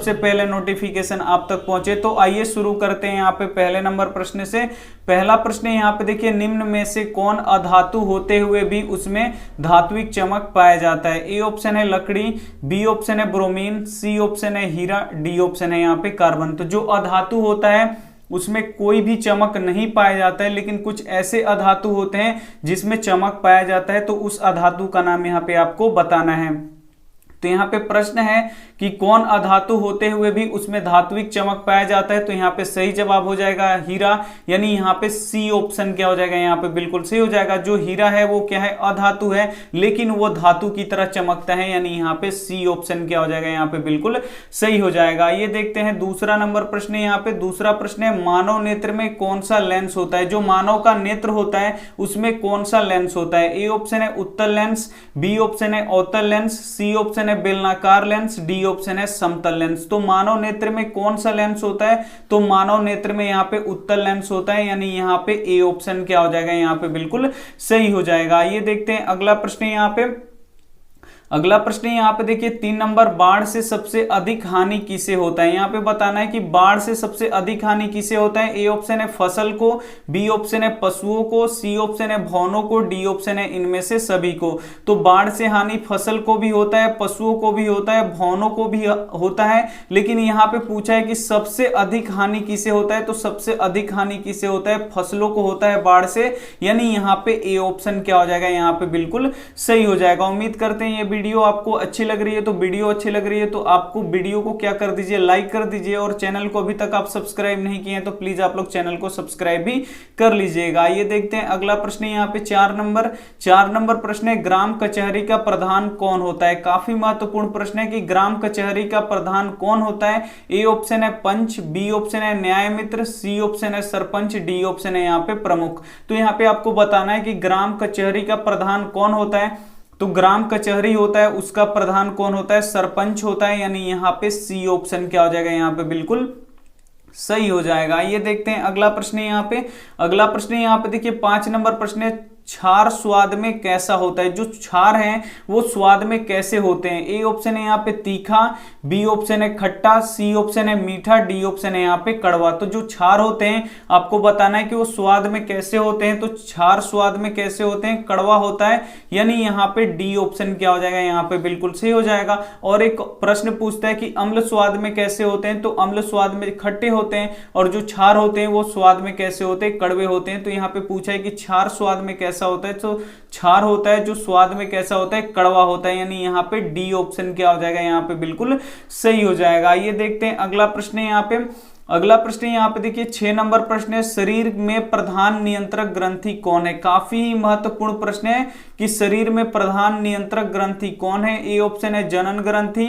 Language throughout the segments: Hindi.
सबसे पहले नोटिफिकेशन आप तक पहुंचे। तो आइए शुरू करते हैं यहाँ पे पहले नंबर प्रश्न से। पहला प्रश्न यहाँ पे देखिए, निम्न में से कौन अधातु होते हुए भी उसमें धात्विक चमक पाया जाता है? ए ऑप्शन है लकड़ी, बी ऑप्शन है ब्रोमीन, सी ऑप्शन है हीरा, डी ऑप्शन है यहाँ पे कार्बन। तो जो अधातु होता है उसमें कोई भी चमक नहीं पाया जाता है, लेकिन कुछ ऐसे अधातु होते हैं जिसमें चमक पाया जाता है, तो उस अधातु का नाम यहाँ पे आपको बताना है। तो यहाँ पे प्रश्न है कि कौन अधातु होते हुए भी उसमें धात्विक चमक पाया जाता है? तो यहाँ पे सही जवाब हो जाएगा हीरा, यानी यहाँ पे सी ऑप्शन क्या हो जाएगा, यहाँ पे बिल्कुल सही हो जाएगा। जो हीरा है वो क्या है, अधातु है, लेकिन वो धातु की तरह चमकता है, यानी यहाँ पे सी ऑप्शन क्या हो जाएगा, यहाँ पे बिल्कुल सही हो जाएगा। ये देखते हैं दूसरा नंबर प्रश्न। यहाँ पे दूसरा प्रश्न है, मानव नेत्र में कौन सा लेंस होता है? जो मानव का नेत्र होता है उसमें कौन सा लेंस होता है? ए ऑप्शन है उत्तल लेंस, बी ऑप्शन है अवतल लेंस, सी ऑप्शन है बेलनाकार लेंस, डी ऑप्शन है समतल लेंस। तो मानव नेत्र में कौन सा लेंस होता है? तो मानव नेत्र में यहाँ पे उत्तल लेंस होता है, यानी यहाँ पे ए ऑप्शन क्या हो जाएगा, यहाँ पे बिल्कुल सही हो जाएगा। ये देखते हैं अगला प्रश्न। यहाँ पे अगला प्रश्न यहाँ पे देखिए 3 नंबर, बाढ़ से सबसे अधिक हानि किसे होता है? यहाँ पे बताना है कि बाढ़ से सबसे अधिक हानि किसे होता है। ए ऑप्शन है फसल को, बी ऑप्शन है पशुओं को, सी ऑप्शन है भवनों को, डी ऑप्शन है इनमें से सभी को। तो बाढ़ से हानि फसल को भी होता है, पशुओं को भी होता है, भवनों को भी होता है, लेकिन यहाँ पे पूछा है कि सबसे अधिक हानि किसे होता है? तो सबसे अधिक हानि किसे होता है? फसलों को होता है बाढ़ से, यानी यहाँ पे ए ऑप्शन क्या हो जाएगा, यहाँ पे बिल्कुल सही हो जाएगा। उम्मीद करते हैं ये वीडियो आपको अच्छी लग रही है। तो वीडियो अच्छी लग रही है तो आपको वीडियो को क्या कर दीजिए, लाइक कर दीजिए, और चैनल को अभी तक आप सब्सक्राइब नहीं किए हैं तो प्लीज आप लोग चैनल को सब्सक्राइब भी कर लीजिएगा। ये देखते हैं अगला प्रश्न। यहाँ पे 4 नंबर प्रश्न है, ग्राम कचहरी का प्रधान कौन होता है? काफी महत्वपूर्ण प्रश्न है कि ग्राम कचहरी का प्रधान कौन होता है। ए ऑप्शन है पंच, बी ऑप्शन है न्याय मित्र, सी ऑप्शन है सरपंच, डी ऑप्शन है यहाँ पे प्रमुख। तो यहाँ पे आपको बताना है कि ग्राम कचहरी का प्रधान कौन होता है। तो ग्राम कचहरी होता है उसका प्रधान कौन होता है? सरपंच होता है, यानी यहाँ पे सी ऑप्शन क्या हो जाएगा, यहाँ पे बिल्कुल सही हो जाएगा। ये देखते हैं अगला प्रश्न। यहाँ पे देखिए 5 नंबर प्रश्न है, क्षार स्वाद में कैसा होता है? जो क्षार है वो स्वाद में कैसे होते हैं? ए ऑप्शन है यहाँ पे तीखा, बी ऑप्शन है खट्टा, सी ऑप्शन है मीठा, डी ऑप्शन है यहाँ पे कड़वा। तो जो क्षार होते हैं आपको बताना है कि वो स्वाद में कैसे होते हैं। तो क्षार स्वाद में कैसे होते हैं? कड़वा होता है, यानी यहाँ पे डी ऑप्शन क्या हो जाएगा, यहाँ पे बिल्कुल सही हो जाएगा। और एक प्रश्न पूछता है कि अम्ल स्वाद में कैसे होते हैं? तो अम्ल स्वाद में खट्टे होते हैं, और जो क्षार होते हैं वो स्वाद में कैसे होते हैं? कड़वे होते हैं। तो यहाँ पे पूछा है कि क्षार स्वाद में कैसा होता है? तो क्षार होता है जो स्वाद में कैसा होता है, कड़वा होता है, यानी यहाँ पे डी ऑप्शन क्या हो जाएगा, यहाँ पे बिल्कुल सही हो जाएगा। ये देखते हैं अगला प्रश्न है। अगला प्रश्न यहाँ पे देखिए 6 नंबर प्रश्न है, शरीर में प्रधान नियंत्रक ग्रंथि कौन है? काफी महत्वपूर्ण प्रश्न है कि शरीर में प्रधान नियंत्रक ग्रंथि कौन है। ए ऑप्शन है जनन ग्रंथि,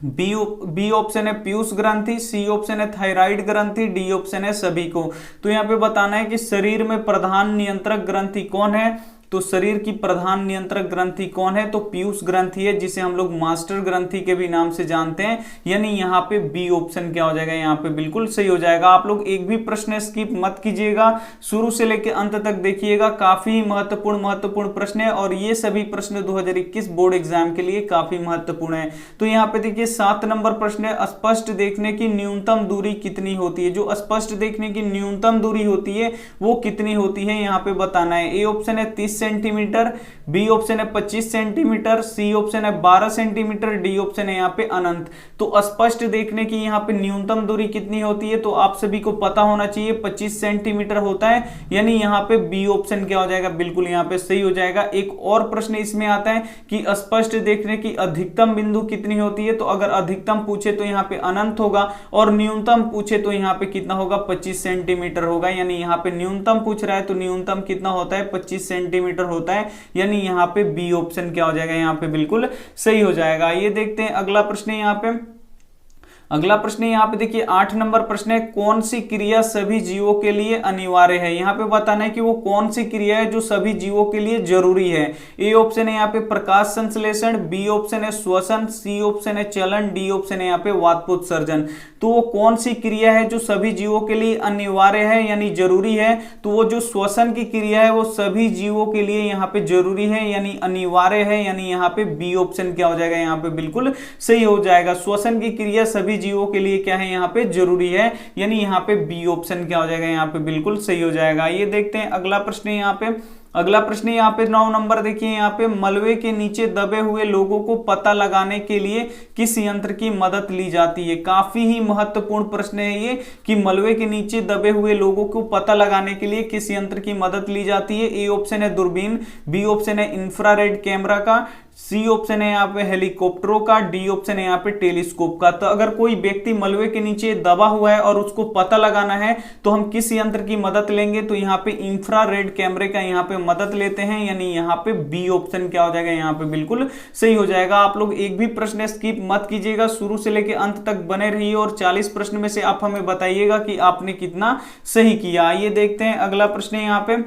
बी ऑप्शन है पीयूष ग्रंथि, सी ऑप्शन है थायराइड ग्रंथि, डी ऑप्शन है सभी को। तो यहाँ पे बताना है कि शरीर में प्रधान नियंत्रक ग्रंथि कौन है। तो शरीर की प्रधान नियंत्रक ग्रंथि कौन है? तो पीयूष ग्रंथि है, जिसे हम लोग मास्टर ग्रंथि के भी नाम से जानते हैं, यानी यहाँ पे बी ऑप्शन क्या हो जाएगा, यहाँ पे बिल्कुल सही हो जाएगा। आप लोग एक भी प्रश्न स्किप मत कीजिएगा, शुरू से लेकर अंत तक देखिएगा, काफी महत्वपूर्ण प्रश्न है, और ये सभी प्रश्न 2021 बोर्ड एग्जाम के लिए काफी महत्वपूर्ण है। तो यहाँ पे देखिए 7 नंबर प्रश्न है, स्पष्ट देखने की न्यूनतम दूरी कितनी होती है? जो स्पष्ट देखने की न्यूनतम दूरी होती है वो कितनी होती है, यहाँ पे बताना है। ए ऑप्शन है 30 सेंटीमीटर, बी ऑप्शन है 25 सेंटीमीटर, सी ऑप्शन है 12 सेंटीमीटर, डी ऑप्शन है यहाँ पे अनंत। तो स्पष्ट देखने की यहाँ पे न्यूनतम दूरी कितनी होती है? तो आप सभी को पता होना चाहिए 25 सेंटीमीटर होता है, यानी यहाँ पे बी ऑप्शन क्या हो जाएगा, बिल्कुल यहाँ पे सही हो जाएगा। एक और प्रश्न इसमें आता है कि स्पष्ट देखने की अधिकतम बिंदु कितनी होती है? तो अगर अधिकतम पूछे तो यहाँ पे अनंत होगा, और न्यूनतम पूछे तो यहाँ पे कितना होगा, 25 सेंटीमीटर होगा, यानी यहाँ पे न्यूनतम पूछ रहा है तो न्यूनतम कितना होता है, 25 सेंटीमीटर होता है, यानी यहाँ पे बी ऑप्शन क्या हो जाएगा, यहाँ पे बिल्कुल सही हो जाएगा। ये देखते हैं अगला प्रश्न। यहाँ पे अगला प्रश्न यहाँ पे देखिए 8 नंबर प्रश्न है, कौन सी क्रिया सभी जीवों के लिए अनिवार्य है। यहाँ पे बताना है कि वो कौन सी क्रिया है जो सभी जीवों के लिए जरूरी है। ए ऑप्शन है यहाँ पे प्रकाश संश्लेषण, बी ऑप्शन है श्वसन, सी ऑप्शन है चलन, डी ऑप्शन है यहाँ पे वातपोत्सर्जन। तो वो कौन सी क्रिया है जो सभी जीवों के लिए अनिवार्य है यानी जरूरी है, तो वो जो श्वसन की क्रिया है वो सभी जीवों के लिए यहाँ पे जरूरी है यानी अनिवार्य है, यानी यहाँ पे बी ऑप्शन क्या हो जाएगा, यहाँ पे बिल्कुल सही हो जाएगा। श्वसन की क्रिया सभी जीवों के लिए क्या है, यहाँ पे जरूरी है, यानी यहाँ पे बी ऑप्शन क्या हो जाएगा, यहाँ पे बिल्कुल सही हो जाएगा। ये देखते हैं अगला प्रश्न यहाँ पे। अगला प्रश्न यहाँ पे 9 नंबर देखिए, यहाँ पे मलबे के नीचे दबे हुए लोगों को पता लगाने के लिए किस यंत्र की मदद ली जाती है। काफी ही महत्वपूर्ण प्रश्न है ये कि मलबे के नीचे दबे हुए लोगों को पता लगाने के लिए किस यंत्र की मदद ली जाती है। ए ऑप्शन है दूरबीन, बी ऑप्शन है इंफ्रारेड कैमरा का, सी ऑप्शन है यहाँ पे हेलीकॉप्टरों का, डी ऑप्शन है यहाँ पे टेलीस्कोप का। तो अगर कोई व्यक्ति मलबे के नीचे दबा हुआ है और उसको पता लगाना है तो हम किस यंत्र की मदद लेंगे, तो यहाँ पे इंफ्रारेड कैमरे का यहाँ पे मदद लेते हैं, यानी यहाँ पे बी ऑप्शन क्या हो जाएगा, यहाँ पे बिल्कुल सही हो जाएगा। आप लोग एक भी प्रश्न स्किप मत कीजिएगा, शुरू से लेकर अंत तक बने रहिए और 40 प्रश्न में से आप हमें बताइएगा कि आपने कितना सही किया। आइए देखते हैं अगला प्रश्न यहाँ पे।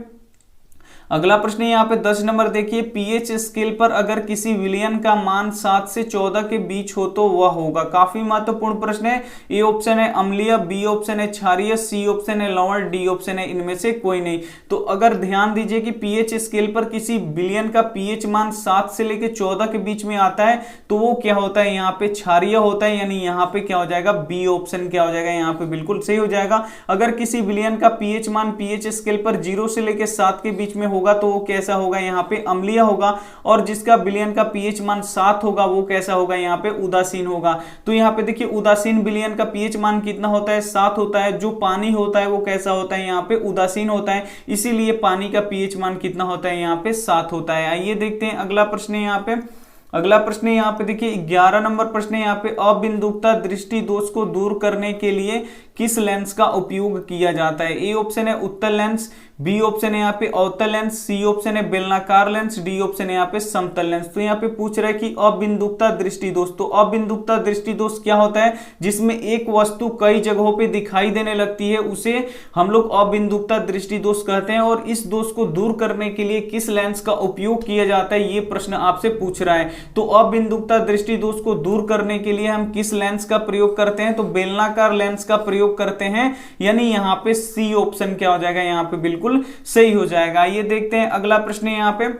अगला प्रश्न यहाँ पे 10 नंबर देखिए, पीएच स्केल पर अगर किसी विलयन का मान 7 से 14 के बीच हो तो वह होगा। काफी महत्वपूर्ण प्रश्न है। ए ऑप्शन है अम्लीय, बी ऑप्शन है क्षारीय, सी ऑप्शन है लवण, डी ऑप्शन है इनमें से कोई नहीं। तो अगर ध्यान दीजिए कि पीएच स्केल पर किसी विलयन का पीएच मान 7 से लेकर 14 के बीच में आता है तो वो क्या होता है, यहाँ पे क्षारीय होता है, यानी यहाँ पे क्या हो जाएगा, बी ऑप्शन क्या हो जाएगा, यहाँ पे बिल्कुल सही हो जाएगा। अगर किसी विलयन का पीएच मान पीएच स्केल पर 0 से लेकर 7 के बीच में होगा तो वो कैसा होगा, यहाँ पे अम्लीय होगा, और जिसका विलयन का पीएच मान 7 होगा वो कैसा होगा, यहाँ पे उदासीन होगा। तो यहाँ पे देखिए उदासीन विलयन का पीएच मान कितना होता है, 7 होता है। जो पानी होता है वो कैसा होता है, यहाँ पे उदासीन होता है, इसीलिए पानी का पीएच मान कितना होता है, यहाँ पे 7 होता है। आइए देखते हैं अगला प्रश्न यहाँ पे। अगला प्रश्न यहाँ पे देखिए 11 नंबर प्रश्न यहाँ पे, अबिंदुकता दृष्टि दोष को दूर करने के लिए किस लेंस का उपयोग किया जाता है। ए ऑप्शन है उत्तल लेंस, बी ऑप्शन है यहाँ पे अवतल लेंस, सी ऑप्शन है बेलनाकार लेंस, डी ऑप्शन है यहाँ पे समतल लेंस। तो यहाँ पे पूछ रहा है कि अबिंदुकता दृष्टि दोष, तो अबिंदुकता दृष्टि दोष क्या होता है, जिसमें एक वस्तु कई जगहों पे दिखाई देने लगती है उसे हम लोग अबिंदुकता दृष्टि दोष कहते हैं। और इस दोष को दूर करने के लिए किस लेंस का उपयोग किया जाता है, ये प्रश्न आपसे पूछ रहा है। तो अबिंदुकता दृष्टि दोष को दूर करने के लिए हम किस लेंस का प्रयोग करते हैं, तो बेलनाकार लेंस का प्रयोग करते हैं, यानी यहाँ पे सी ऑप्शन क्या हो जाएगा, यहाँ पे बिल्कुल सही हो जाएगा। ये देखते हैं अगला प्रश्न यहाँ पे।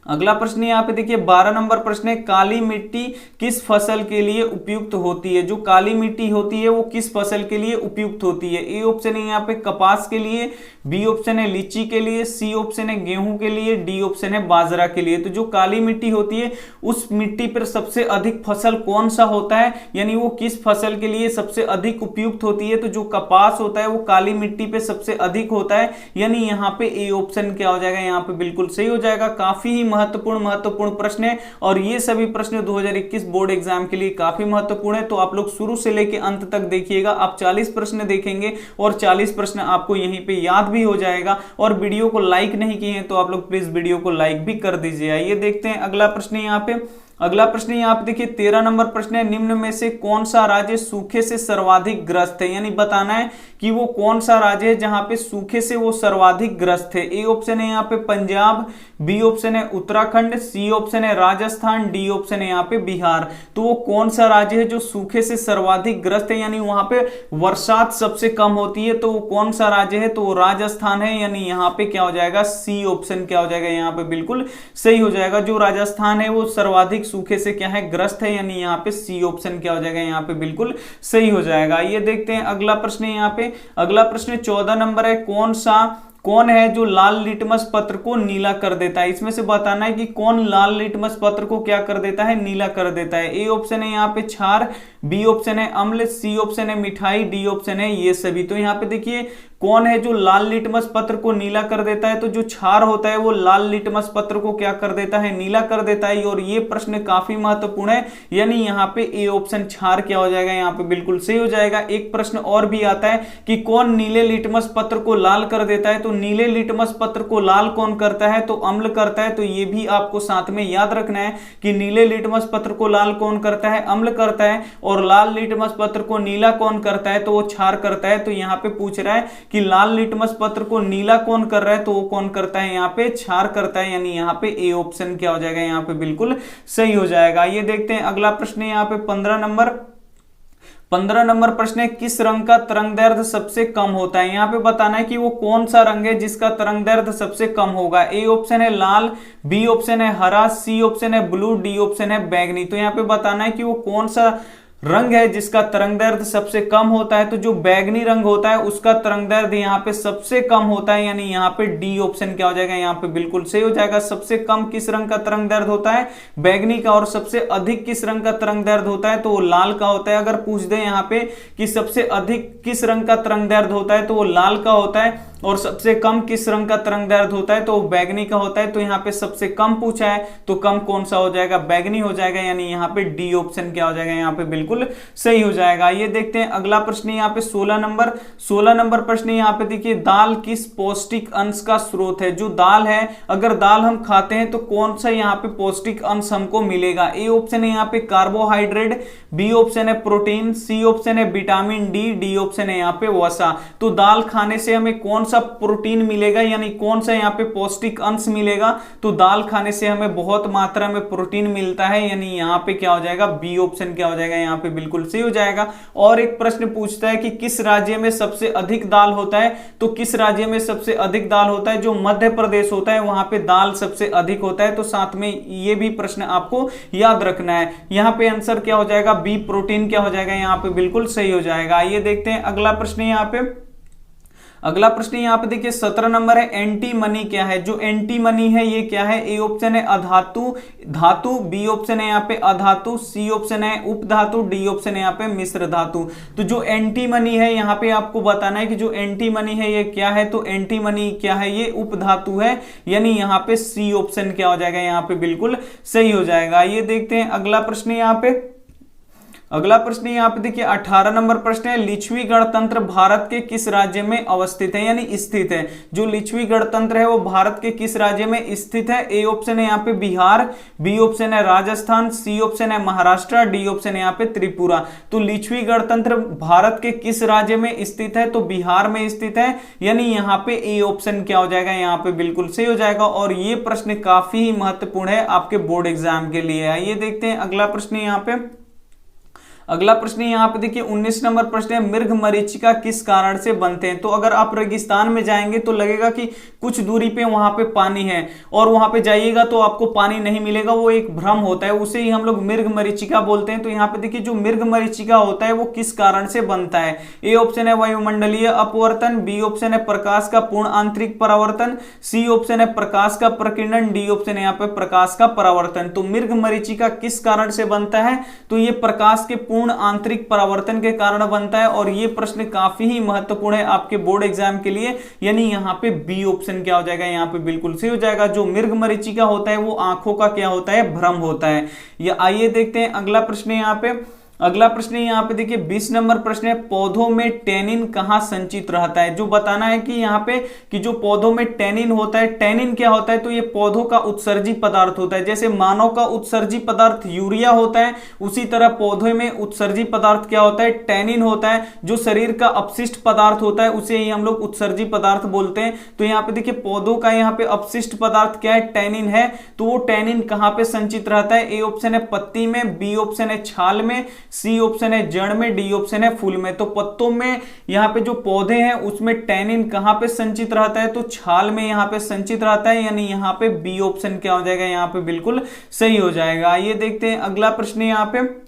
अगला प्रश्न यहाँ पे देखिए 12 नंबर प्रश्न है, काली मिट्टी किस फसल के लिए उपयुक्त होती है। जो काली मिट्टी होती है वो किस फसल के लिए उपयुक्त होती है। ए ऑप्शन है यहाँ पे कपास के लिए, बी ऑप्शन है लीची के लिए, सी ऑप्शन है गेहूं के लिए, डी ऑप्शन है बाजरा के लिए। तो जो काली मिट्टी होती है उस मिट्टी पर सबसे अधिक फसल कौन सा होता है, यानी वो किस फसल के लिए सबसे अधिक उपयुक्त होती है। तो जो कपास होता है वो काली मिट्टी पे सबसे अधिक होता है, यानी यहाँ पे ए ऑप्शन क्या हो जाएगा, यहाँ पे बिल्कुल सही हो जाएगा। काफी ही महत्वपूर्ण प्रश्न है और ये सभी प्रश्न 2021 बोर्ड एग्जाम के लिए काफी महत्वपूर्ण है। तो आप लोग शुरू से लेकर अंत तक देखिएगा। आप 40 प्रश्न देखेंगे और 40 प्रश्न आपको यहीं पे याद भी हो जाएगा। और वीडियो को लाइक नहीं किए हैं तो आप लोग प्लीज वीडियो को लाइक भी कर दीजिए। आइए देखते हैं अगला प्रश्न यहाँ पे। अगला प्रश्न यहाँ पे देखिए 13 नंबर प्रश्न है, निम्न में से कौन सा राज्य सूखे से सर्वाधिक ग्रस्त है। यानी बताना है कि वो कौन सा राज्य है जहां पे सूखे से वो सर्वाधिक ग्रस्त है। ए ऑप्शन है यहाँ पे पंजाब, बी ऑप्शन है उत्तराखंड, सी ऑप्शन है राजस्थान, डी ऑप्शन है यहाँ पे बिहार। तो वो कौन सा राज्य है जो सूखे से सर्वाधिक ग्रस्त है, यानी वहां पे वर्षात सबसे कम होती है। तो वो कौन सा राज्य है, तो वो राजस्थान है, यानी यहाँ पे क्या हो जाएगा, सी ऑप्शन क्या हो जाएगा, यहाँ पे बिल्कुल सही हो जाएगा। जो राजस्थान है वो सर्वाधिक सूखे से क्या है, ग्रस्त है, यानी यहाँ पे सी ऑप्शन क्या हो जाएगा, यहाँ पे बिल्कुल सही हो जाएगा। ये देखते हैं अगला प्रश्न यहाँ पे। अगला प्रश्न 14 नंबर है, कौन है जो लाल लिटमस पत्र को नीला कर देता है। इसमें से बताना है कि कौन लाल लिटमस पत्र को क्या कर देता है, नीला कर देता है। ए ऑप्शन है यहाँ पे क्षार, बी ऑप्शन है अम्ल, सी ऑप्शन है मिठाई, डी ऑप्शन है ये सभी। तो यहाँ पे देखिए कौन है जो लाल लिटमस पत्र को नीला कर देता है, तो जो क्षार होता है वो लाल लिटमस पत्र को क्या कर देता है, नीला कर देता है। और ये प्रश्न काफी महत्वपूर्ण है, यानी यहाँ पे ए ऑप्शन क्षार क्या हो जाएगा, यहाँ पे बिल्कुल सही हो जाएगा। एक प्रश्न और भी आता है कि कौन नीले लिटमस पत्र को लाल कर देता है, तो नीले लिटमस पत्र को लाल कौन करता है? तो अम्ल करता है। तो ये भी आपको साथ में याद रखना है कि नीले लिटमस पत्र को लाल कौन करता है? अम्ल करता है। और लाल लिटमस पत्र को नीला कौन करता है? तो वो क्षार करता है। तो यहाँ पे पूछ रहा है कि लाल लिटमस पत्र को नीला कौन कर रहा है? तो वो कौन करता है? यहाँ पे क्षार करता है। यानी यहाँ पे ए ऑप्शन क्या हो जाएगा? यहाँ पे बिल्कुल सही हो जाएगा। ये देखते हैं अगला प्रश्न है यहाँ पे 15 नंबर प्रश्न है, किस रंग का तरंगदैर्ध्य सबसे कम होता है? यहाँ पे बताना है कि वो कौन सा रंग है जिसका तरंगदैर्ध्य सबसे कम होगा। ए ऑप्शन है लाल, बी ऑप्शन है हरा, सी ऑप्शन है ब्लू, डी ऑप्शन है बैंगनी। तो यहाँ पे बताना है कि वो कौन सा रंग है जिसका तरंगदैर्ध्य सबसे कम होता है। तो जो बैंगनी रंग होता है उसका तरंगदैर्ध्य यहाँ पे सबसे कम होता है। यानी यहाँ पे डी ऑप्शन क्या हो जाएगा? यहाँ पे बिल्कुल सही हो जाएगा। सबसे कम किस रंग का तरंगदैर्ध्य होता है? बैंगनी का। और सबसे अधिक किस रंग का तरंगदैर्ध्य होता है? तो वो लाल का होता है। अगर पूछ दे यहाँ पे कि सबसे अधिक किस रंग का तरंगदैर्ध्य होता है, तो वो लाल का होता है। और सबसे कम किस रंग का तरंगदैर्ध्य होता है? तो वो बैंगनी का होता है। तो यहाँ पे सबसे कम पूछा है, तो कम कौन सा हो जाएगा? बैंगनी हो जाएगा। यानी यहाँ पे डी ऑप्शन क्या हो जाएगा? यहाँ पे बिल्कुल सही हो जाएगा। ये देखते हैं अगला प्रश्न यहाँ पे 16 नंबर प्रश्न यहाँ पे देखिए, दाल किस पौष्टिक अंश का स्रोत है? जो दाल है, अगर दाल हम खाते हैं तो कौन सा यहाँ पे पौष्टिक अंश हमको मिलेगा? ए ऑप्शन है यहाँ पे कार्बोहाइड्रेट, बी ऑप्शन है प्रोटीन, सी ऑप्शन है विटामिन डी, डी ऑप्शन है यहाँ पे वसा। तो दाल खाने से हमें कौन सा प्रोटीन मिलेगा? यानी कौन सा यहाँ पे पौष्टिक अंश मिलेगा? तो दाल खाने से हमें बहुत मात्रा में प्रोटीन मिलता है। यानी यहाँ पे क्या हो जाएगा? बी ऑप्शन क्या हो जाएगा? यहाँ पे बिल्कुल सही हो जाएगा। और एक प्रश्न पूछता है कि किस राज्य में सबसे अधिक दाल होता है? तो किस राज्य में सबसे अधिक दाल होता है? जो मध्य प्रदेश होता है वहां पे दाल सबसे अधिक होता है। तो साथ में ये भी प्रश्न आपको याद रखना है। यहाँ पे आंसर क्या हो जाएगा? बी प्रोटीन क्या हो जाएगा? यहाँ पे बिल्कुल सही हो जाएगा। ये देखते हैं अगला प्रश्न यहाँ पे यहाँ पे देखिए 17 नंबर है, एंटी मनी क्या है? जो एंटी मनी है ये क्या है? ए ऑप्शन है अधातु धातु, बी ऑप्शन है यहाँ पे अधातु, सी ऑप्शन है उपधातु, डी ऑप्शन है यहाँ पे मिश्र धातु। तो जो एंटी मनी है यहाँ पे आपको बताना है कि जो एंटी मनी है ये क्या है? तो एंटी मनी क्या है? ये उपधातु है। यानी यहाँ पे सी ऑप्शन क्या हो जाएगा? यहाँ पे बिल्कुल सही हो जाएगा। ये देखते हैं अगला प्रश्न यहाँ पे देखिए 18 नंबर प्रश्न है, लिच्छवी गणतंत्र भारत के किस राज्य में अवस्थित है? यानी स्थित है। जो लिच्छवी गणतंत्र है वो भारत के किस राज्य में स्थित है? ए ऑप्शन है यहाँ पे बिहार, बी ऑप्शन है राजस्थान, सी ऑप्शन है महाराष्ट्र, डी ऑप्शन है यहाँ पे त्रिपुरा। तो लिच्छवी गणतंत्र भारत के किस राज्य में स्थित है? तो बिहार में स्थित है। यानी यहाँ पे ए ऑप्शन क्या हो जाएगा? यहाँ पे बिल्कुल सही हो जाएगा। और ये प्रश्न काफी महत्वपूर्ण है आपके बोर्ड एग्जाम के लिए। आइए देखते हैं अगला प्रश्न यहाँ पे देखिए 19 नंबर प्रश्न है, मृग मरीचिका किस कारण से बनते हैं? तो अगर आप रेगिस्तान में जाएंगे तो लगेगा कि कुछ दूरी पे वहां पे पानी है और वहां पे जाइएगा तो आपको पानी नहीं मिलेगा, वो एक भ्रम होता है, उसे ही हम लोग मृग मरीचिका बोलते हैं। तो यहाँ पे देखिए जो मृग मरीचिका होता है वो किस कारण से बनता है? ए ऑप्शन है वायुमंडलीय अपवर्तन, बी ऑप्शन है प्रकाश का पूर्ण आंतरिक परावर्तन, सी ऑप्शन है प्रकाश का प्रकीर्णन, डी ऑप्शन है यहाँ पे प्रकाश का परावर्तन। तो मृग मरीचिका किस कारण से बनता है? तो ये प्रकाश के पूर्ण आंतरिक परावर्तन के कारण बनता है। और ये प्रश्न काफी ही महत्वपूर्ण है आपके बोर्ड एग्जाम के लिए। यानी यहाँ पे बी ऑप्शन क्या हो जाएगा? यहाँ पे बिल्कुल सही हो जाएगा। जो मृग मरीचिका होता है वो आंखों का क्या होता है? भ्रम होता है। ये आइए देखते हैं अगला प्रश्न यहाँ पे देखिए 20 नंबर प्रश्न है, पौधों में टैनिन कहाँ संचित रहता है? जो बताना है कि यहाँ पे कि जो पौधों में टैनिन होता है, टैनिन क्या होता है? तो ये पौधों का उत्सर्जी पदार्थ होता है। जैसे मानव का उत्सर्जी पदार्थ यूरिया होता है, उसी तरह पौधे में उत्सर्जी पदार्थ क्या होता है? टैनिन होता है। जो शरीर का अपशिष्ट पदार्थ होता है उसे ही हम लोग उत्सर्जी पदार्थ बोलते हैं। तो यहाँ पे देखिए पौधों का यहाँ पे अपशिष्ट पदार्थ क्या है? टैनिन है। तो वो टैनिन कहाँ पे संचित रहता है? ए ऑप्शन है पत्ती में, बी ऑप्शन है छाल में, सी ऑप्शन है जड़ में, डी ऑप्शन है फूल में। तो पत्तों में यहाँ पे जो पौधे हैं उसमें टैनिन कहाँ पे संचित रहता है? तो छाल में यहाँ पे संचित रहता है। यानी यहाँ पे बी ऑप्शन क्या हो जाएगा? यहाँ पे बिल्कुल सही हो जाएगा। ये देखते हैं अगला प्रश्न यहाँ पे।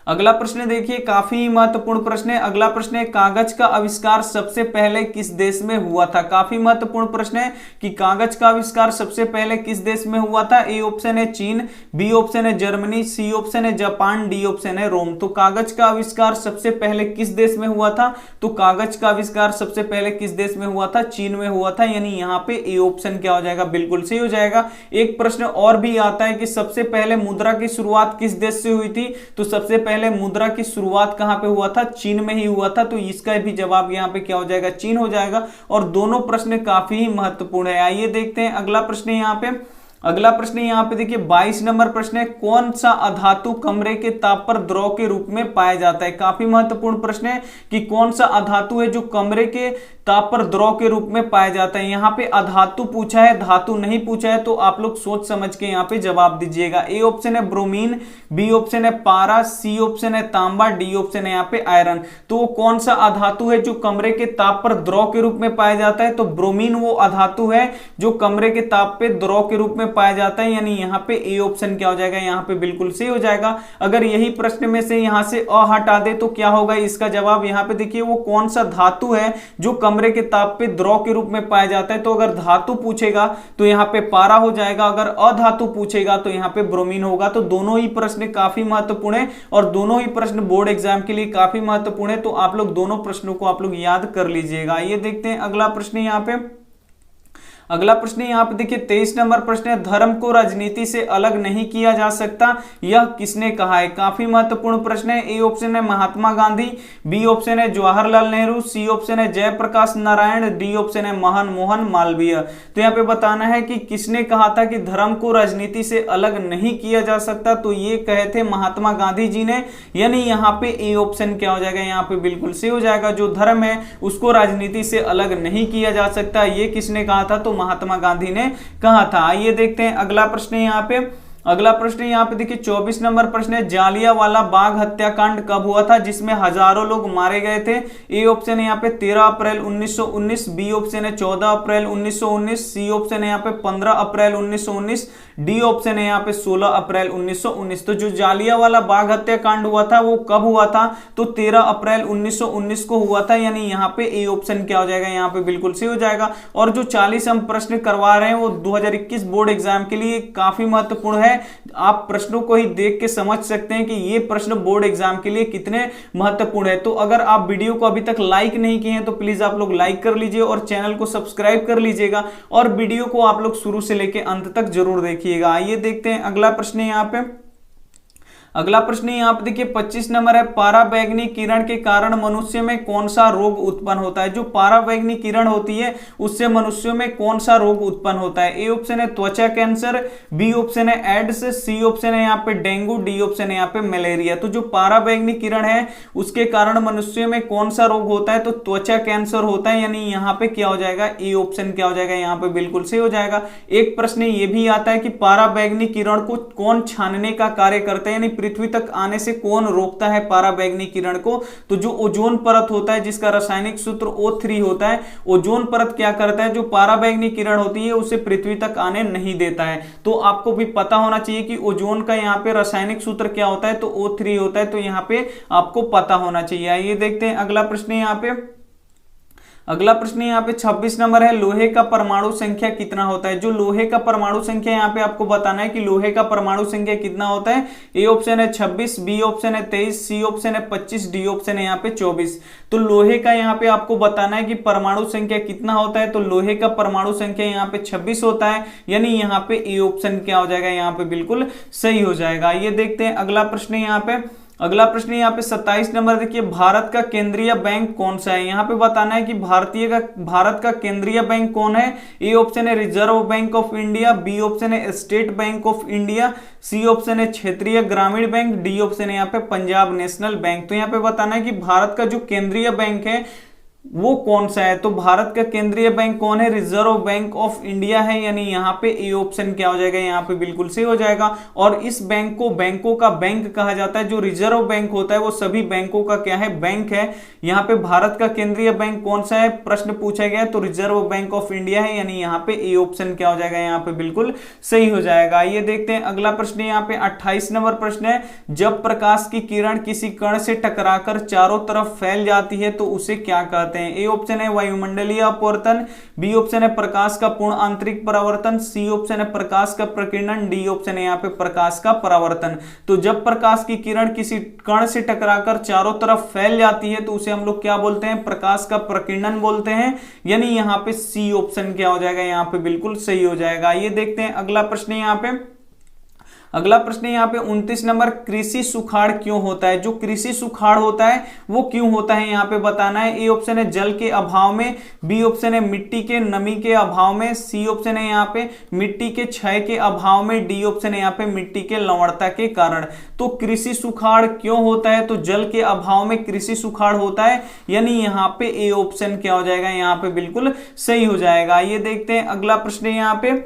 अगला प्रश्न देखिए काफी महत्वपूर्ण प्रश्न है। अगला प्रश्न है, कागज का आविष्कार सबसे पहले किस देश में हुआ था? काफी महत्वपूर्ण प्रश्न है कि कागज का आविष्कार सबसे पहले किस देश में हुआ था? ए ऑप्शन है चीन, बी ऑप्शन है जर्मनी, सी ऑप्शन है जापान, डी ऑप्शन है रोम। तो कागज का आविष्कार सबसे पहले किस देश में हुआ था? तो कागज का आविष्कार सबसे पहले किस देश में हुआ था? चीन में हुआ था। यानी यहाँ पे ए ऑप्शन क्या हो जाएगा? बिल्कुल सही हो जाएगा। एक प्रश्न और भी आता है कि सबसे पहले मुद्रा की शुरुआत किस देश से हुई थी? तो सबसे पहले पहले मुद्रा की शुरुआत कहां पे हुआ था? चीन में ही हुआ था, तो इसका भी जवाब यहाँ पे क्या हो जाएगा? चीन हो जाएगा। और दोनों प्रश्न काफी ही महत्वपूर्ण है। आइए देखते हैं अगला प्रश्न यहाँ पे। अगला प्रश्न यहाँ पे देखिए 22 नंबर प्रश्न है, कौन सा अधातु कमरे के ताप पर द्रव के रूप में पाया जाता है? काफी महत्वपूर्ण प्रश्न है कि कौन सा अधातु है जो कमरे के ताप पर द्रव के रूप में पाया जाता है। यहाँ पे अधातु पूछा है, धातु नहीं पूछा है, तो आप लोग सोच समझ के यहाँ पे जवाब दीजिएगा। ए ऑप्शन है ब्रोमीन, बी ऑप्शन है पारा, सी ऑप्शन है तांबा, डी ऑप्शन है यहाँ पे आयरन। तो कौन सा अधातु है जो कमरे के ताप पर द्रव के रूप में पाया जाता है? तो ब्रोमीन वो अधातु है जो कमरे के ताप पे द्रव के रूप में पाया जाता है, यानी यहाँ पे ए ऑप्शन क्या हो जाएगा? यहाँ पे बिल्कुल सही हो जाएगा। अगर यही प्रश्न में से यहाँ से अ हटा दे तो क्या होगा इसका जवाब? यहाँ पे देखिए वो कौन सा धातु है जो कमरे के ताप पे द्रव के रूप में पाया जाता है। तो अगर धातु पूछेगा तो यहाँ पे पारा हो जाएगा, अगर अधातु पूछेगा तो यहाँ पे ब्रोमीन होगा। तो दोनों ही प्रश्न काफी महत्वपूर्ण है और दोनों ही प्रश्न बोर्ड एग्जाम के लिए काफी महत्वपूर्ण है। तो आप लोग दोनों प्रश्नों को आप लोग याद कर लीजिएगा। ये देखते हैं अगला प्रश्न यहाँ पे। अगला प्रश्न यहाँ पे देखिए 23 नंबर प्रश्न है, धर्म को राजनीति से अलग नहीं किया जा सकता, यह किसने कहा है? काफी महत्वपूर्ण प्रश्न है। ए ऑप्शन है महात्मा गांधी, बी ऑप्शन है जवाहरलाल नेहरू, सी ऑप्शन है जयप्रकाश नारायण, डी ऑप्शन है मनमोहन मालवीय। तो यहाँ पे बताना है कि किसने कहा था कि धर्म को राजनीति से अलग नहीं किया जा सकता। तो ये कहे थे महात्मा गांधी जी ने, यानी यहाँ पे ए ऑप्शन क्या हो जाएगा? यहाँ पे बिल्कुल सही हो जाएगा। जो धर्म है उसको राजनीति से अलग नहीं किया जा सकता, ये किसने कहा था? तो महात्मा गांधी ने कहा था। आइए देखते हैं अगला प्रश्न यहाँ पे। अगला प्रश्न यहाँ पे देखिए 24 नंबर प्रश्न है, जालियांवाला बाग हत्याकांड कब हुआ था जिसमें हजारों लोग मारे गए थे? ए ऑप्शन है यहाँ पे 13 अप्रैल 1919, बी ऑप्शन है 14 अप्रैल 1919, सी ऑप्शन है यहाँ पे 15 अप्रैल 1919, डी ऑप्शन है यहाँ पे 16 अप्रैल 1919। तो जो जालियांवाला बाग हत्याकांड हुआ था वो कब हुआ था? तो 13 अप्रैल 1919 को हुआ था, यानी यहाँ पे ए ऑप्शन क्या हो जाएगा? यहाँ पे बिल्कुल सही हो जाएगा। और जो 40 हम प्रश्न करवा रहे हैं वो 2021 बोर्ड एग्जाम के लिए काफी महत्वपूर्ण है। आप प्रश्नों को ही देख के समझ सकते हैं कि ये प्रश्न बोर्ड एग्जाम के लिए कितने महत्वपूर्ण है। तो अगर आप वीडियो को अभी तक लाइक नहीं किए हैं तो प्लीज आप लोग लाइक कर लीजिए और चैनल को सब्सक्राइब कर लीजिएगा और वीडियो को आप लोग शुरू से लेकर अंत तक जरूर देखिएगा। आइए देखते हैं अगला प्रश्न यहाँ पे। अगला प्रश्न यहाँ पे देखिए 25 नंबर है, पाराबैंगनी किरण के कारण मनुष्य में कौन सा रोग उत्पन्न होता है? जो पाराबैंगनी किरण होती है उससे मनुष्यों में कौन सा रोग उत्पन्न होता है? ए ऑप्शन है त्वचा कैंसर, बी ऑप्शन है एड्स, सी ऑप्शन है यहाँ पे डेंगू, डी ऑप्शन है यहाँ पे मलेरिया। तो जो पाराबैंगनी किरण है उसके कारण मनुष्यों में कौन सा रोग होता है? तो त्वचा कैंसर होता है, यानी यहाँ पे क्या हो जाएगा? ए ऑप्शन क्या हो जाएगा? यहाँ पे बिल्कुल सही हो जाएगा। एक प्रश्न ये भी आता है कि पाराबैंगनी किरण को कौन छानने का कार्य करता है, यानी पृथ्वी तक आने से कौन रोकता है पाराबैंगनी किरण को? तो जो ओजोन परत होता है जिसका रासायनिक सूत्र O3 होता है, ओजोन परत क्या करता है? जो पाराबैंगनी किरण होती है उसे पृथ्वी तक आने नहीं देता है। तो आपको भी पता होना चाहिए कि ओजोन का यहाँ पे रासायनिक सूत्र क्या होता है? तो O3 होता है, तो यहाँ पे आपको पता होना चाहिए। आइए देखते हैं अगला प्रश्न यहाँ पे। अगला प्रश्न यहाँ पे 26 नंबर है, लोहे का परमाणु संख्या कितना होता है? जो लोहे का परमाणु संख्या यहाँ पे आपको बताना है कि लोहे का परमाणु संख्या कितना होता है। ए ऑप्शन है 26, बी ऑप्शन है 23, सी ऑप्शन है 25, डी ऑप्शन है यहाँ पे 24। तो लोहे का यहाँ पे आपको बताना है कि परमाणु संख्या कितना होता है। तो लोहे का परमाणु संख्या यहाँ पे 26 होता है, यानी यहाँ पे ए ऑप्शन क्या हो जाएगा? यहाँ पे बिल्कुल सही हो जाएगा। ये देखते हैं अगला प्रश्न यहाँ पे। अगला प्रश्न यहाँ पे 27 नंबर देखिए, भारत का केंद्रीय बैंक कौन सा है? यहाँ पे बताना है कि भारत का केंद्रीय बैंक कौन है। ए ऑप्शन है Reserve Bank of India, B option है State Bank of India, C option है क्षेत्रीय ग्रामीण बैंक, डी ऑप्शन है यहाँ पे पंजाब नेशनल बैंक। तो यहाँ पे बताना है कि भारत का जो केंद्रीय बैंक है वो कौन सा है। तो भारत का केंद्रीय बैंक कौन है? रिजर्व बैंक ऑफ इंडिया है, यानी यहाँ पे ए ऑप्शन क्या हो जाएगा? यहाँ पे बिल्कुल सही हो जाएगा। और इस बैंक को बैंकों का बैंक कहा जाता है। जो रिजर्व बैंक होता है वो सभी बैंकों का क्या है? बैंक है। यहाँ पे भारत का केंद्रीय बैंक कौन सा है प्रश्न पूछा गया है, तो रिजर्व बैंक ऑफ इंडिया है, यानी यहाँ पे ए ऑप्शन क्या हो जाएगा? यहाँ पे बिल्कुल सही हो जाएगा। ये देखते हैं अगला प्रश्न यहाँ पे 28 नंबर प्रश्न है, जब प्रकाश की किरण किसी कण से टकराकर चारों तरफ फैल जाती है तो उसे क्या कहते हैं? ए ऑप्शन है वायुमंडलीय अपवर्तन, बी ऑप्शन है प्रकाश का पूर्ण आंतरिक परावर्तन, सी ऑप्शन है प्रकाश का प्रकीर्णन, डी ऑप्शन है यहाँ पे प्रकाश का परावर्तन। तो जब प्रकाश की किरण किसी कण से टकराकर चारों तरफ फैल जाती है तो उसे हम लोग क्या बोलते हैं? प्रकाश का प्रकीर्णन बोलते हैं, यानी यहाँ पे सी ऑप्शन क्या हो जाएगा? यहाँ पे बिल्कुल सही हो जाएगा। ये देखते हैं अगला प्रश्न यहाँ पे। अगला प्रश्न है यहाँ पे 29 नंबर, कृषि सुखाड़ क्यों होता है? जो कृषि सुखाड़ होता है वो क्यों होता है यहाँ पे बताना है। ए ऑप्शन है जल के अभाव में, बी ऑप्शन है मिट्टी के नमी के अभाव में, सी ऑप्शन है यहाँ पे मिट्टी के क्षय के अभाव में, डी ऑप्शन है यहाँ पे मिट्टी के लवणता के कारण। तो कृषि सुखाड़ क्यों होता है? तो जल के अभाव में कृषि सुखाड़ होता है, यानी यहाँ पे ए ऑप्शन क्या हो जाएगा, यहाँ पे बिल्कुल सही हो जाएगा। ये देखते हैं अगला प्रश्न है यहाँ पे।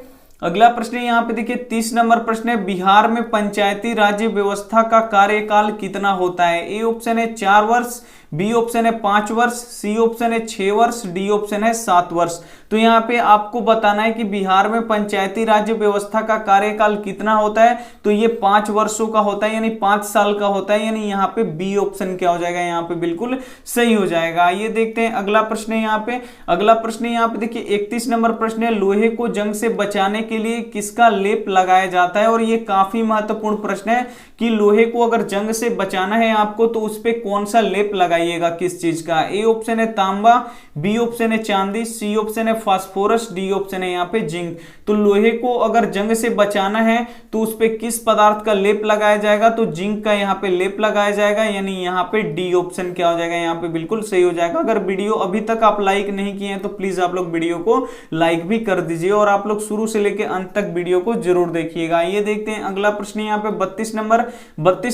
अगला प्रश्न यहाँ पे देखिए 30 नंबर प्रश्न है, बिहार में पंचायती राज्य व्यवस्था का कार्यकाल कितना होता है? ए ऑप्शन है 4 वर्ष, बी ऑप्शन है 5 वर्ष, सी ऑप्शन है 6 वर्ष, डी ऑप्शन है 7 वर्ष। तो यहाँ पे आपको बताना है कि बिहार में पंचायती राज्य व्यवस्था का कार्यकाल कितना होता है। तो ये 5 वर्षों का होता है, यानी 5 साल का होता है, यानी यहाँ पे बी ऑप्शन क्या हो जाएगा, यहाँ पे बिल्कुल सही हो जाएगा। ये देखते हैं अगला प्रश्न है यहाँ पे। अगला प्रश्न यहाँ पे देखिए 31 नंबर प्रश्न है, लोहे को जंग से बचाने के लिए किसका लेप लगाया जाता है? और ये काफी महत्वपूर्ण प्रश्न है कि लोहे को अगर जंग से बचाना है आपको तो उस पर कौन सा लेप लगाइएगा, किस चीज का। ए ऑप्शन है तांबा, बी ऑप्शन है चांदी, सी ऑप्शन है फास्फोरस, डी ऑप्शन है यहाँ पे जिंक। तो लोहे को अगर जंग से बचाना है तो उस पे किस पदार्थ का लेप लगाया जाएगा? तो जिंक का यहाँ पे लेप लगाया जाएगा, यानी यहाँ पे डी ऑप्शन क्या हो जाएगा, यहाँ पे बिल्कुल सही हो जाएगा। अगर वीडियो अभी तक आप लाइक नहीं किए हैं तो प्लीज आप लोग वीडियो को लाइक भी कर दीजिए और आप लोग शुरू से लेकर अंत तक वीडियो को जरूर देखिएगा। ये देखते हैं अगला प्रश्न यहाँ पे 32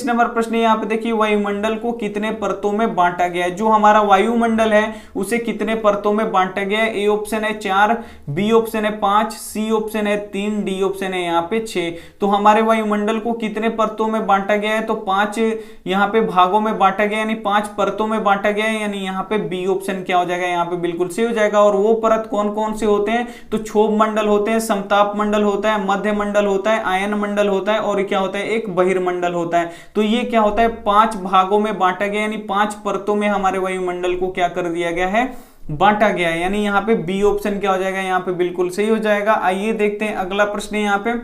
नंबर प्रश्न यहाँ पे देखिए, वायुमंडल को कितने परतों में बांटा गया है? जो हमारा वायुमंडल है उसे कितने परतों में बांटा गया है? ए ऑप्शन है 4, बी ऑप्शन है 5, सी ऑप्शन है 3, डी ऑप्शन है यहाँ पे 6। तो हमारे वायुमंडल को कितने परतों में बांटा गया है? तो 5 यहाँ पे भागों में बांटा गया, यानी 5 परतों में बांटा गया है, यानी यहाँ पे बी ऑप्शन क्या हो जाएगा, यहाँ पे बिल्कुल सही हो जाएगा। और वो परत कौन कौन से होते हैं? तो क्षोभ मंडल होते हैं, समताप मंडल होता है, मध्य मंडल होता है, आयन मंडल होता है और क्या होता है, एक बहिर्मंडल होता है। तो ये क्या होता है, 5 भागों में बांटा गया, यानी 5 परतों में हमारे वायुमंडल को क्या कर दिया गया है, बांटा गया है, यानी यहाँ पे बी ऑप्शन क्या हो जाएगा, यहाँ पे बिल्कुल सही हो जाएगा। आइए देखते हैं अगला प्रश्न यहाँ पे।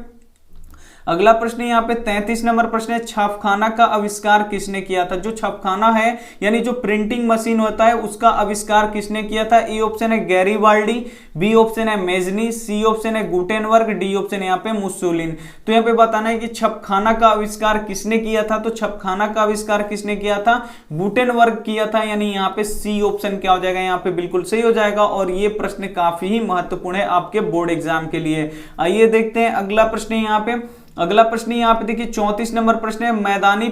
अगला प्रश्न यहाँ पे 33 नंबर प्रश्न है, छापखाना का आविष्कार किसने किया था? जो छापखाना है यानी जो प्रिंटिंग मशीन होता है उसका आविष्कार किसने किया था? ए ऑप्शन है गैरीबाल्डी, बी ऑप्शन है मेजनी, सी ऑप्शन है गुटेनबर्ग, डी ऑप्शन है यहाँ पे मुसोलिन। तो यहाँ पे बताना है कि छापखाना का आविष्कार किसने किया था। तो छापखाना का आविष्कार किसने किया था? गुटेनबर्ग किया था, यानी यहाँ पे सी ऑप्शन क्या हो जाएगा, यहाँ पे बिल्कुल सही हो जाएगा। और ये प्रश्न काफी ही महत्वपूर्ण है आपके बोर्ड एग्जाम के लिए। आइए देखते हैं अगला प्रश्न यहाँ पे। अगला प्रश्न यहाँ पे देखिए 34 नंबर प्रश्न है, मैदानी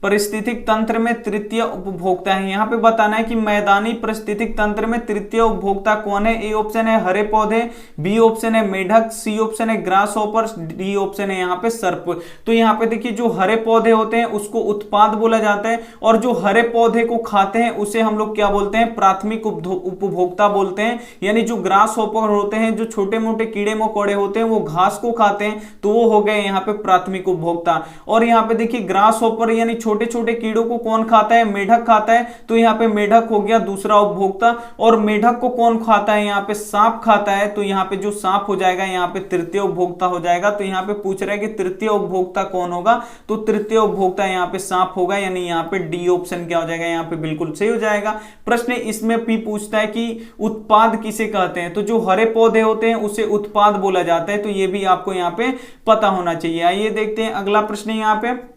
परिस्थितिक तंत्र में तृतीय उपभोक्ता है। यहाँ पे बताना है कि मैदानी परिस्थितिक तंत्र में तृतीय उपभोक्ता कौन है। ए ऑप्शन है हरे पौधे, बी ऑप्शन है मेढक, सी ऑप्शन है ग्रास हॉपर, डी ऑप्शन है यहाँ पे सर्प। तो यहाँ पे देखिए जो हरे पौधे होते हैं उसको उत्पाद बोला जाता है और जो हरे पौधे को खाते हैं उसे हम लोग क्या बोलते हैं, प्राथमिक उपभोक्ता बोलते हैं। यानी जो ग्रास हॉपर होते हैं, जो छोटे मोटे कीड़े मकोड़े होते हैं वो घास को खाते हैं, तो वो हो गए यहाँ पे प्राथमिक उपभोक्ता। और यहाँ पे देखिए ग्रास हॉपर यानी छोटे छोटे कीड़ों को कौन खाता है, मेढक खाता है, तो यहाँ पे मेढक हो गया दूसरा उपभोक्ता। और मेढक को कौन खाता है, यहाँ पे सांप खाता है, तो यहाँ पे जो सांप हो जाएगा यहाँ पे तृतीय उपभोक्ता हो जाएगा। तो यहाँ पे पूछ रहा है कि तृतीय उपभोक्ता कौन होगा, तो तृतीय उपभोक्ता यहाँ पे सांप होगा, यानी यहाँ पे डी ऑप्शन क्या हो जाएगा, यहाँ पे बिल्कुल सही हो जाएगा। प्रश्न इसमें भी पूछता है कि उत्पाद किसे कहते हैं, तो जो हरे पौधे होते हैं उसे उत्पाद बोला जाता है, तो ये भी आपको यहाँ पे पता होना चाहिए। आइए देखते हैं अगला प्रश्न यहाँ पे।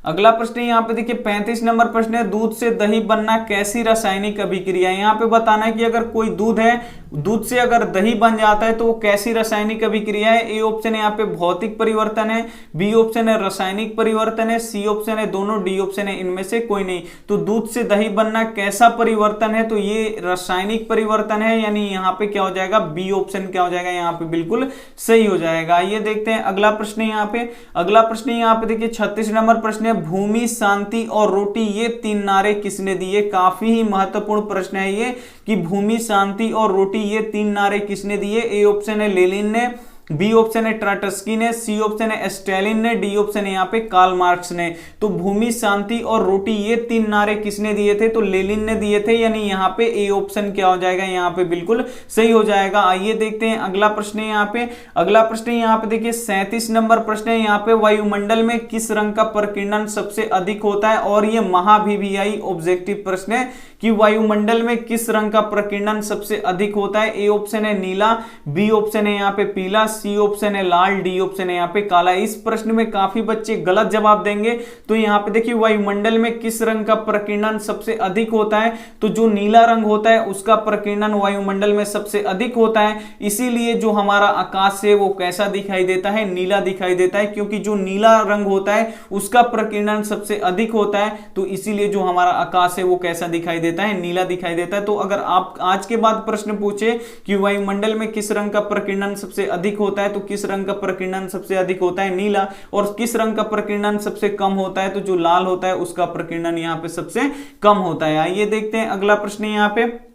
अगला प्रश्न यहाँ पे देखिए 35 नंबर प्रश्न है, दूध से दही बनना कैसी रासायनिक अभिक्रिया है। यहाँ पे बताना है कि अगर कोई दूध है, दूध से अगर दही बन जाता है तो वो कैसी रासायनिक अभिक्रिया है। ए ऑप्शन है यहाँ पे भौतिक परिवर्तन है, बी ऑप्शन है रासायनिक परिवर्तन है, सी ऑप्शन है दोनों, डी ऑप्शन है इनमें से कोई नहीं। तो दूध से दही बनना कैसा परिवर्तन है, तो ये रासायनिक परिवर्तन है, यानी यहाँ पे क्या हो जाएगा, बी ऑप्शन क्या हो जाएगा, यहाँ पे बिल्कुल सही हो जाएगा। ये देखते हैं अगला प्रश्न यहाँ पे। अगला प्रश्न यहाँ पे देखिए 36 नंबर प्रश्न है, भूमि, शांति और रोटी ये 3 नारे किसने दिए। काफी ही महत्वपूर्ण प्रश्न है ये कि भूमि, शांति और रोटी ये 3 नारे किसने दिए। ए ऑप्शन है लेनिन ने, बी ऑप्शन है ट्राटस्की ने, सी ऑप्शन है स्टालिन ने, डी ऑप्शन है यहाँ पे कार्ल मार्क्स ने। तो भूमि, शांति और रोटी ये 3 नारे किसने दिए थे, तो लेनिन ने दिए थे, यानी यहाँ पे ए ऑप्शन क्या हो जाएगा, यहाँ पे बिल्कुल सही हो जाएगा। आइए देखते हैं अगला प्रश्न है यहाँ पे। अगला प्रश्न यहाँ पे देखिए 37 नंबर प्रश्न है, यहाँ पे वायुमंडल में किस रंग का प्रकीर्णन सबसे अधिक होता है। और ये महावीवीआई ऑब्जेक्टिव प्रश्न है कि वायुमंडल में किस रंग का प्रकीर्णन सबसे अधिक होता है। ए ऑप्शन है नीला, बी ऑप्शन है यहाँ पे पीला, सी ऑप्शन है लाल, डी ऑप्शन है यहाँ पे काला। इस प्रश्न में काफी बच्चे गलत जवाब देंगे। तो यहाँ पे देखिए वायुमंडल में किस रंग का प्रकीर्णन सबसे अधिक होता है, तो जो नीला रंग होता है उसका प्रकीर्णन वायुमंडल में सबसे अधिक होता है। इसीलिए जो हमारा आकाश है वो कैसा दिखाई देता है, नीला दिखाई देता है, क्योंकि जो नीला रंग होता है उसका प्रकीर्णन सबसे अधिक होता है। तो इसीलिए जो हमारा आकाश है वो कैसा दिखाई देता है, नीला दिखाई देता है। तो अगर आप आज के बाद प्रश्न पूछे कि वायुमंडल में किस रंग का प्रकीर्णन सबसे अधिक होता है, तो किस रंग का प्रकीर्णन सबसे अधिक होता है, नीला। और किस रंग का प्रकीर्णन सबसे कम होता है, तो जो लाल होता है उसका प्रकीर्णन यहाँ पे सबसे कम होता है। आइए देखते हैं अगला प्रश्न। यहाँ पे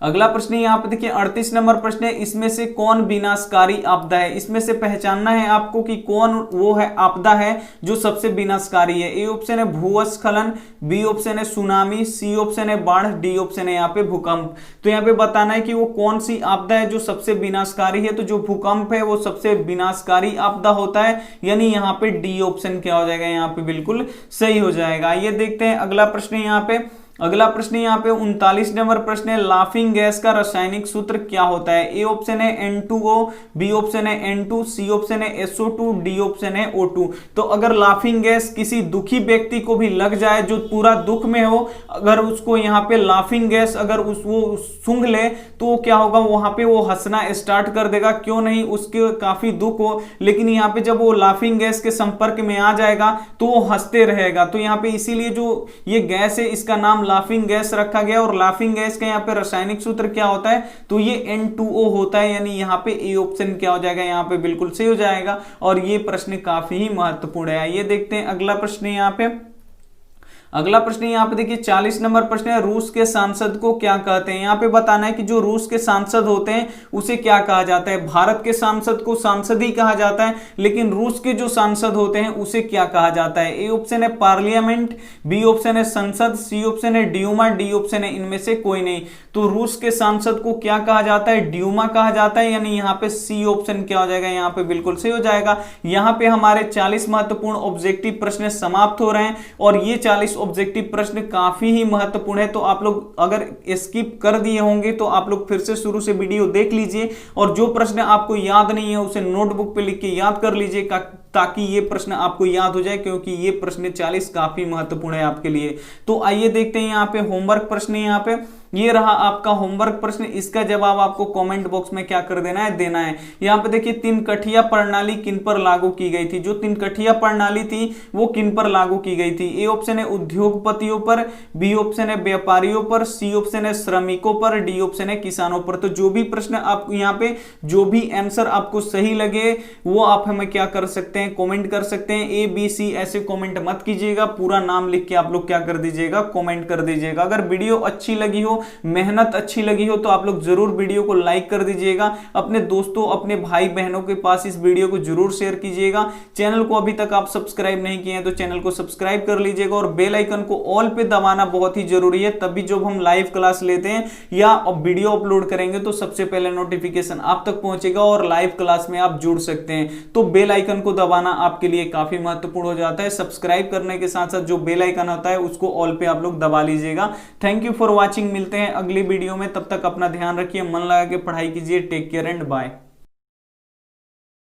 अगला प्रश्न यहाँ पे देखिए 38 नंबर प्रश्न है, इसमें से कौन विनाशकारी आपदा है। इसमें से पहचानना है आपको कि कौन वो है आपदा है जो सबसे विनाशकारी है। ए ऑप्शन है भूस्खलन, बी ऑप्शन है सुनामी, सी ऑप्शन है बाढ़, डी ऑप्शन है यहाँ पे भूकंप। तो यहाँ पे बताना है कि वो कौन सी आपदा है जो सबसे विनाशकारी है। तो जो भूकंप है वो सबसे विनाशकारी आपदा होता है, यानी यहाँ पे डी ऑप्शन क्या हो जाएगा, यहाँ पे बिल्कुल सही हो जाएगा। ये देखते हैं अगला प्रश्न। यहाँ पे अगला प्रश्न यहाँ पे 39 नंबर प्रश्न है, लाफिंग गैस का रासायनिक सूत्र क्या होता है। ए ऑप्शन है N2O, बी ऑप्शन है N2, सी ऑप्शन है SO2, डी ऑप्शन है O2। तो अगर लाफिंग गैस किसी दुखी व्यक्ति को भी लग जाए, जो पूरा दुख में हो, अगर उसको यहाँ पे लाफिंग गैस अगर वो सूंघ ले तो क्या होगा, वहां पे वो हंसना स्टार्ट कर देगा। क्यों नहीं, उसके काफी दुख हो, लेकिन यहाँ पे जब वो लाफिंग गैस के संपर्क में आ जाएगा तो वो हंसते रहेगा। तो यहाँ पे इसीलिए जो ये गैस है इसका नाम लाफिंग गैस रखा गया। और लाफिंग गैस का यहाँ पे रासायनिक सूत्र क्या होता है, तो ये N2O होता है, यानी यहाँ पे ए ऑप्शन क्या हो जाएगा, यहाँ पे बिल्कुल सही हो जाएगा। और ये प्रश्न काफी ही महत्वपूर्ण है। ये देखते हैं अगला प्रश्न। यहाँ पे अगला प्रश्न यहाँ पे देखिए 40 नंबर प्रश्न है, रूस के सांसद को क्या कहते हैं। यहाँ पे बताना है कि जो रूस के सांसद होते हैं उसे क्या कहा जाता है। भारत के सांसद को सांसद ही कहा जाता है, लेकिन रूस के जो सांसद होते हैं उसे क्या कहा जाता है। ए ऑप्शन है पार्लियामेंट, बी ऑप्शन है संसद, सी ऑप्शन है ड्यूमा, डी ऑप्शन है इनमें से कोई नहीं। तो रूस के सांसद को क्या कहा जाता है, ड्यूमा कहा जाता है, यानी यहाँ पे सी ऑप्शन क्या हो जाएगा, यहाँ पे बिल्कुल सही हो जाएगा। यहाँ पे हमारे 40 महत्वपूर्ण ऑब्जेक्टिव प्रश्न समाप्त हो रहे हैं। और ये 40 ऑब्जेक्टिव प्रश्न काफी ही महत्वपूर्ण है। तो आप लोग अगर स्किप कर दिए होंगे तो आप लोग फिर से शुरू से वीडियो देख लीजिए, और जो प्रश्न आपको याद नहीं है उसे नोटबुक पे लिख के याद कर लीजिए, ताकि ये प्रश्न आपको याद हो जाए, क्योंकि ये प्रश्न 40 काफी महत्वपूर्ण है आपके लिए। तो आइए देखते हैं यहाँ पे होमवर्क प्रश्न। यहाँ पे ये रहा आपका होमवर्क प्रश्न, इसका जवाब आपको कमेंट बॉक्स में क्या कर देना है, यहाँ पे देखिए तीन कठिया प्रणाली किन पर लागू की गई थी। जो तीन कठिया प्रणाली थी वो किन पर लागू की गई थी। ए ऑप्शन है उद्योगपतियों पर, बी ऑप्शन है व्यापारियों पर, सी ऑप्शन है श्रमिकों पर, डी ऑप्शन है किसानों पर। तो जो भी प्रश्न आप यहाँ पे जो भी आंसर आपको सही लगे वो आप हमें क्या कर सकते हैं, कमेंट कर सकते हैं। ए बी सी ऐसे कमेंट मत कीजिएगा, पूरा नाम लिख के आप लोग क्या कर दीजिएगा, कमेंट कर दीजिएगा। अगर वीडियो अच्छी लगी हो, मेहनत अच्छी लगी हो, तो आप लोग जरूर वीडियो को लाइक कर दीजिएगा। अपने दोस्तों, अपने भाई बहनों के पास इस वीडियो को जरूर शेयर कीजिएगा। चैनल को अभी तक आप सब्सक्राइब नहीं किए हैं तो चैनल को सब्सक्राइब कर लीजिएगा, और बेल आइकन को ऑल पे दबाना बहुत ही जरूरी है। तभी जब हम लाइव क्लास लेते हैं या वीडियो अपलोड करेंगे तो सबसे पहले नोटिफिकेशन आप तक पहुंचेगा और लाइव क्लास में आप जुड़ सकते हैं। तो बेल आइकन को दबाना आपके लिए काफी महत्वपूर्ण हो जाता है। सब्सक्राइब करने के साथ साथ जो बेल आइकन होता है उसको ऑल पे आप लोग दबा लीजिएगा। Thank you for watching. मिलते हैं अगली वीडियो में, तब तक अपना ध्यान रखिए, मन लगा के पढ़ाई कीजिए। Take care and bye.